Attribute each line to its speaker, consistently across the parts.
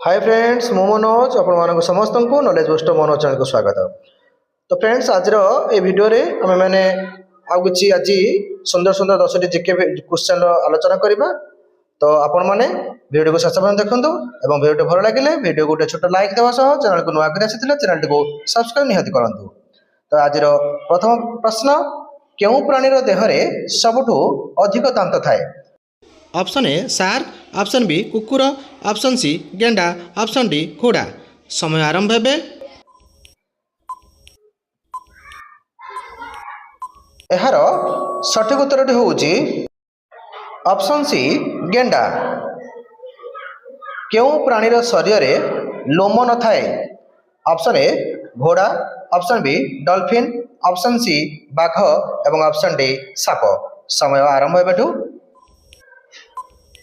Speaker 1: Hi friends मो मनोज आपण समस्त को नॉलेज बूस्टर मनोज चैनल को स्वागत। तो फ्रेंड्स आज ये वीडियो रे आम मैंने आज सुंदर सुंदर 10टी जीके क्वेश्चन आलोचना करबा। तो आपण माने वीडियो को शेष पर्यंत देखंतु एवं वीडियो भल लगे वीडियो को छोट लाइक देवा सह चैनल को नुआ कर आसीथिले चैनल को सब्सक्राइब निहाती करंतु। तो आज प्रथम प्रश्न केउ प्राणी देह रे सबुठु अधिक दांत थाए? Option A shark, option B कुकुर, ऑप्शन सी गेंडा, ऑप्शन डी घोड़ा। समय आरंभ हेबे। एहार सठिक उत्तर होउची ऑप्शन सी गेंडा। केउ प्राणीर शरीर रे लोम न थाए? ऑप्शन ए घोड़ा, option B dolphin, option C बाघ एवं ऑप्शन डी साप। समय आरंभ हेबेठु।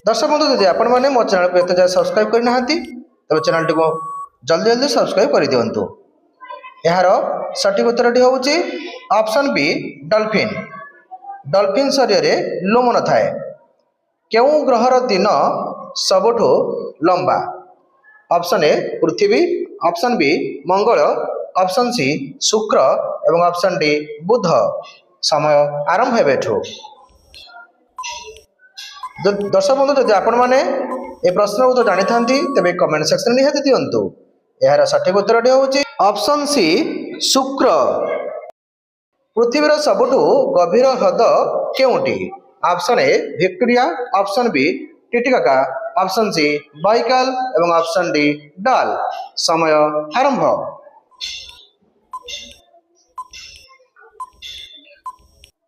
Speaker 1: दर्शक बंधु जदि आपण मैंने मो चैनल को एत जाए सब्सक्राइब करना तब चैनल टी को जल्दी जल्दी सब्सक्राइब कर दिंतु। यार सठिक उत्तर होउची ऑप्शन बी डॉल्फिन। डॉल्फिन शरीर रे लोम न थाए। केउ ग्रहर दिन सबुठु लंबा? ऑप्शन ए पृथ्वी, ऑप्शन बी मंगल, ऑप्शन सी शुक्र एवं ऑप्शन डी बुध। समय आरंभ हेबेठु। दर्शक बंधु जदि आपण मैंने ए प्रश्न उत्तर जानी था तेरे कमेंट सेक्शन निहाती दिंतु। यार सठिक उत्तर होउची ऑप्शन सी शुक्र। पृथ्वीर सबुठु गभीर ह्रद केउटी? Option A Victoria, option B Titicaca, option C Baikal एवं ऑप्शन डी डाल। समय आरंभ।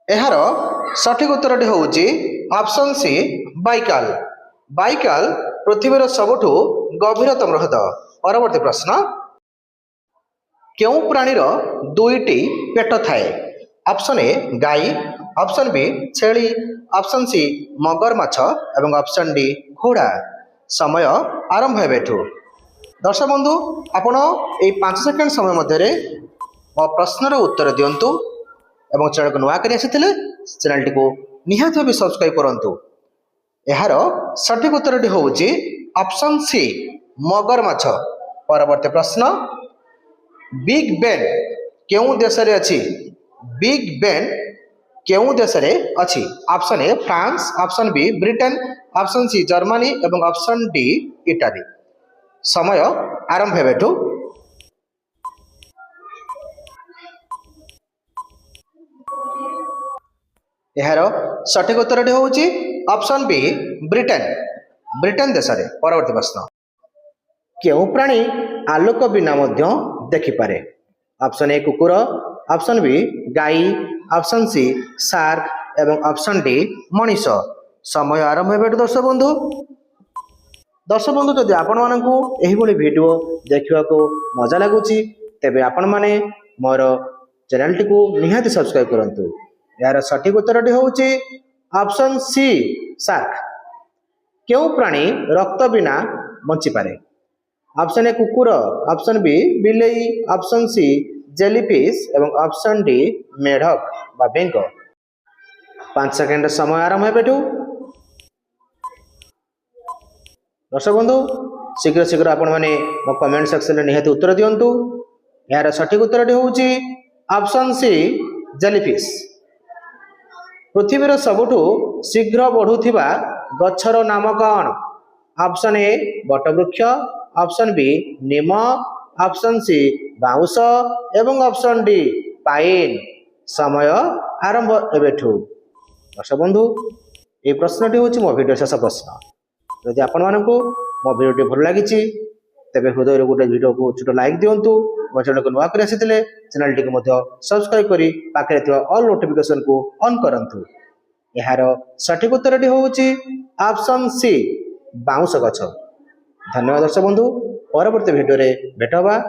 Speaker 1: यार सठिक उत्तर होउची ऑप्शन सी बाइकाल। बाइकाल पृथ्वीर सबुठु गभीरतम ह्रद। परवर्ती प्रश्न केउ प्राणीर दुईटी पेट थाए? ऑप्शन ए गाई, ऑप्शन बी छेली, ऑप्शन सी मगरमाछ एवं ऑप्शन डी घोड़ा। समय आरंभ हेबेठु। दर्शक बंधु आपण ए 5 सेकेंड समय मध्य मो प्रश्नर उत्तर दिंतु एवं चैनल को नुआ कर आसीथिले चैनल टी को निहाती भाव सब्सक्राइब करंतु। यार सठिक उत्तर होउची ऑप्शन सी मगरमाछ। परवर्ती प्रश्न बिग बेन केउ देश रे अछि? बिग बेन केउ देश रे अछि? Option A France, option B Britain, option C Germany एवं ऑप्शन डी इटाली। समय आरंभ हेबेठु। यार सठिक उत्तर होउची ऑप्शन बी ब्रिटेन। ब्रिटेन देश रे। परवर्ती प्रश्न केउ प्राणी आलोक बिना मध्य देखि पारे? ऑप्शन ए कुकुर, ऑप्शन बी गाई, ऑप्शन सी शार्क एवं ऑप्शन डी मनीष। समय आरंभ हेबे। दर्शक बंधु जदि आपण मानकू एही भली वीडियो देखिवा को मजा लागुची तेबे आपण माने मोर चैनल टी को निहाती सब्सक्राइब करंतु। यार सठिक उत्तर होउची ऑप्शन सी शार्क। केउ प्राणी रक्त बिना बंची पारे? ऑप्शन ए कुकुर, ऑप्शन बी बिलेई, ऑप्शन सी जेलीफिश एवं ऑप्शन डी मेढक बा बेंग। 5 सेकेंड समय आरंभ हेबेठु। दर्शक बंधु शीघ्र शीघ्र आपण माने मो कमेंट सेक्शन में निहाती उत्तर दियंतु। यार सठिक उत्तर होउची ऑप्शन सी जेलीफिश। पृथ्वीर सबुठु शीघ्र बढ़ुथिबा गछर नाम कौन? ऑप्शन ए बटवृक्ष, ऑप्शन बी नीम, ऑप्शन सी बाउंस एवं ऑप्शन डी पाइन। समय आरंभ हेबेठु। दर्शक बंधु ए प्रश्नटी होची मो वीडियो शेष प्रश्न। यदि आपण मानकू मो वीडियो भल लागिची तेबे हृदय गोटे वीडियो को छोट लाइक दियंतु। मो चैनल को नुआ कर आसीथिले चैनल टी को मध्य सब्सक्राइब करी पाखरे थिबा ऑल नोटिफिकेशन को ऑन करंतु। यार सठिक उत्तर होउची ऑप्शन सी बाउंस गछ। धन्यवाद दर्शक बंधु। परवर्ती वीडियो रे भेट होबा।